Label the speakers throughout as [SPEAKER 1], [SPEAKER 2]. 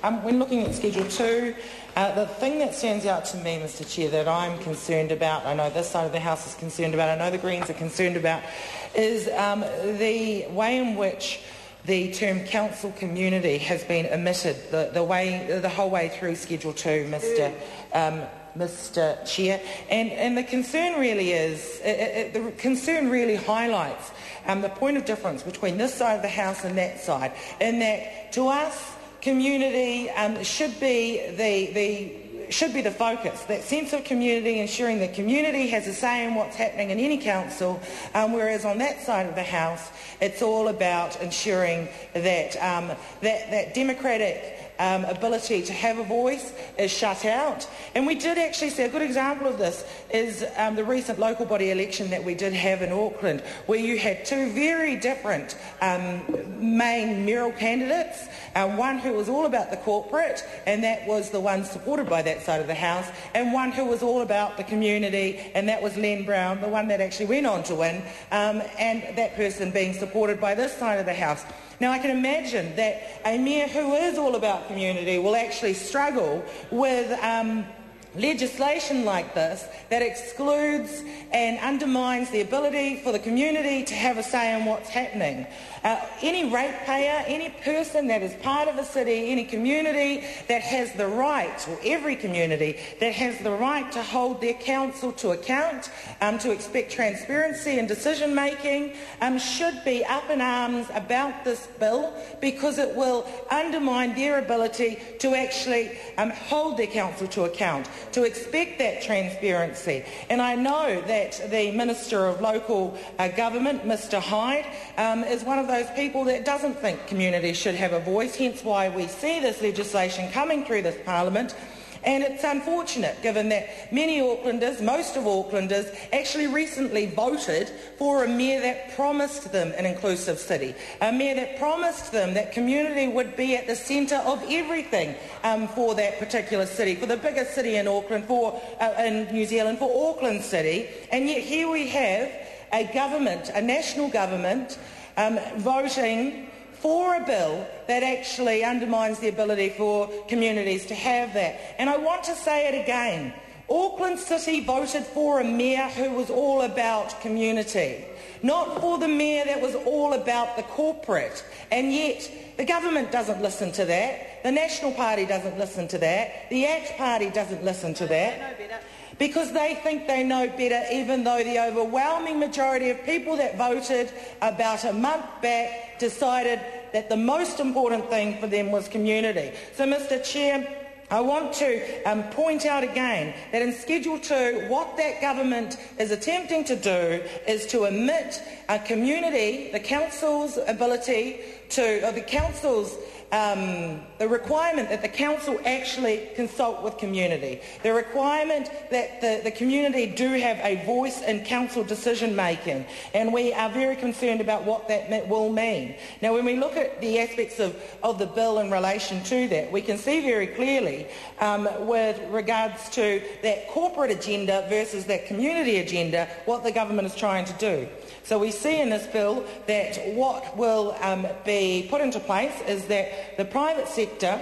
[SPEAKER 1] when looking at Schedule 2, the thing that stands out to me, Mr Chair, that I'm concerned about, I know this side of the House is concerned about, I know the Greens are concerned about, is the way in which the term council community has been omitted the whole way through Schedule 2, Mr Chair. And the concern really is, the concern really highlights the point of difference between this side of the House and that side, in that to us, community should be the focus, that sense of community, ensuring that community has a say in what's happening in any council, whereas on that side of the House it's all about ensuring that that democratic ability to have a voice is shut out. And we did actually see a good example of this is the recent local body election that we did have in Auckland, where you had two very different main mayoral candidates, one who was all about the corporate, and that was the one supported by that side of the House, and one who was all about the community, and that was Len Brown, the one that actually went on to win, and that person being supported by this side of the House. Now, I can imagine that a mayor who is all about community will actually struggle with legislation like this that excludes and undermines the ability for the community to have a say in what's happening. Any ratepayer, any person that is part of a city, any community that has the right, or every community that has the right to hold their council to account, to expect transparency in decision making, should be up in arms about this bill, because it will undermine their ability to actually hold their council to account, to expect that transparency. And I know that the Minister of Local Government, Mr Hyde, is one of those people that doesn't think communities should have a voice, hence why we see this legislation coming through this Parliament. And it's unfortunate, given that many Aucklanders, most of Aucklanders, actually recently voted for a mayor that promised them an inclusive city, a mayor that promised them that community would be at the centre of everything for that particular city, for the biggest city in Auckland, in New Zealand, for Auckland City. And yet here we have a government, a national government, voting for a bill that actually undermines the ability for communities to have that. And I want to say it again. Auckland City voted for a mayor who was all about community, not for the mayor that was all about the corporate. And yet the government doesn't listen to that, the National Party doesn't listen to that, the ACT Party doesn't listen to that, because they think they know better, even though the overwhelming majority of people that voted about a month back decided that the most important thing for them was community. So, Mr Chair, I want to point out again that in Schedule 2, what that government is attempting to do is to omit a community, the council's ability to, or the council's the requirement that the council actually consult with community, the requirement that the community do have a voice in council decision making, and we are very concerned about what that will mean. Now, when we look at the aspects of the bill in relation to that, we can see very clearly with regards to that corporate agenda versus that community agenda what the government is trying to do. So we see in this bill that what will be put into place is that the private sector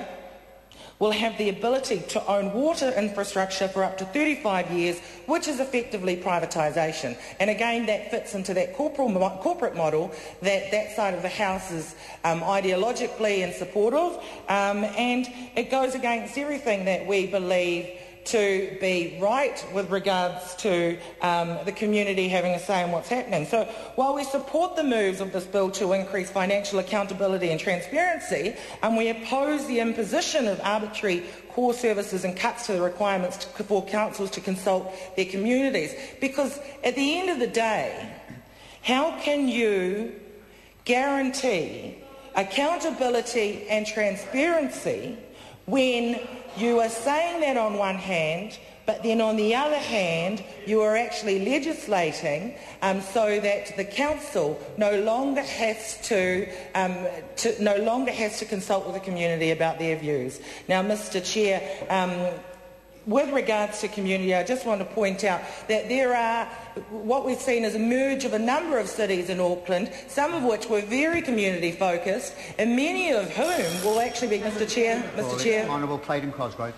[SPEAKER 1] will have the ability to own water infrastructure for up to 35 years, which is effectively privatisation. And again, that fits into that corporate model that side of the House is ideologically in support of, and it goes against everything that we believe to be right with regards to the community having a say in what's happening. So while we support the moves of this bill to increase financial accountability and transparency, we oppose the imposition of arbitrary core services and cuts to the requirements for councils to consult their communities. Because at the end of the day, how can you guarantee accountability and transparency when you are saying that on one hand, but then on the other hand, you are actually legislating so that the council no longer has to consult with the community about their views? Now, Mr Chair, with regards to community, I just want to point out that there are what we've seen is a merge of a number of cities in Auckland, some of which were very community focused, and many of whom will actually be, Mr Chair.
[SPEAKER 2] Honourable Clayton Cosgrove.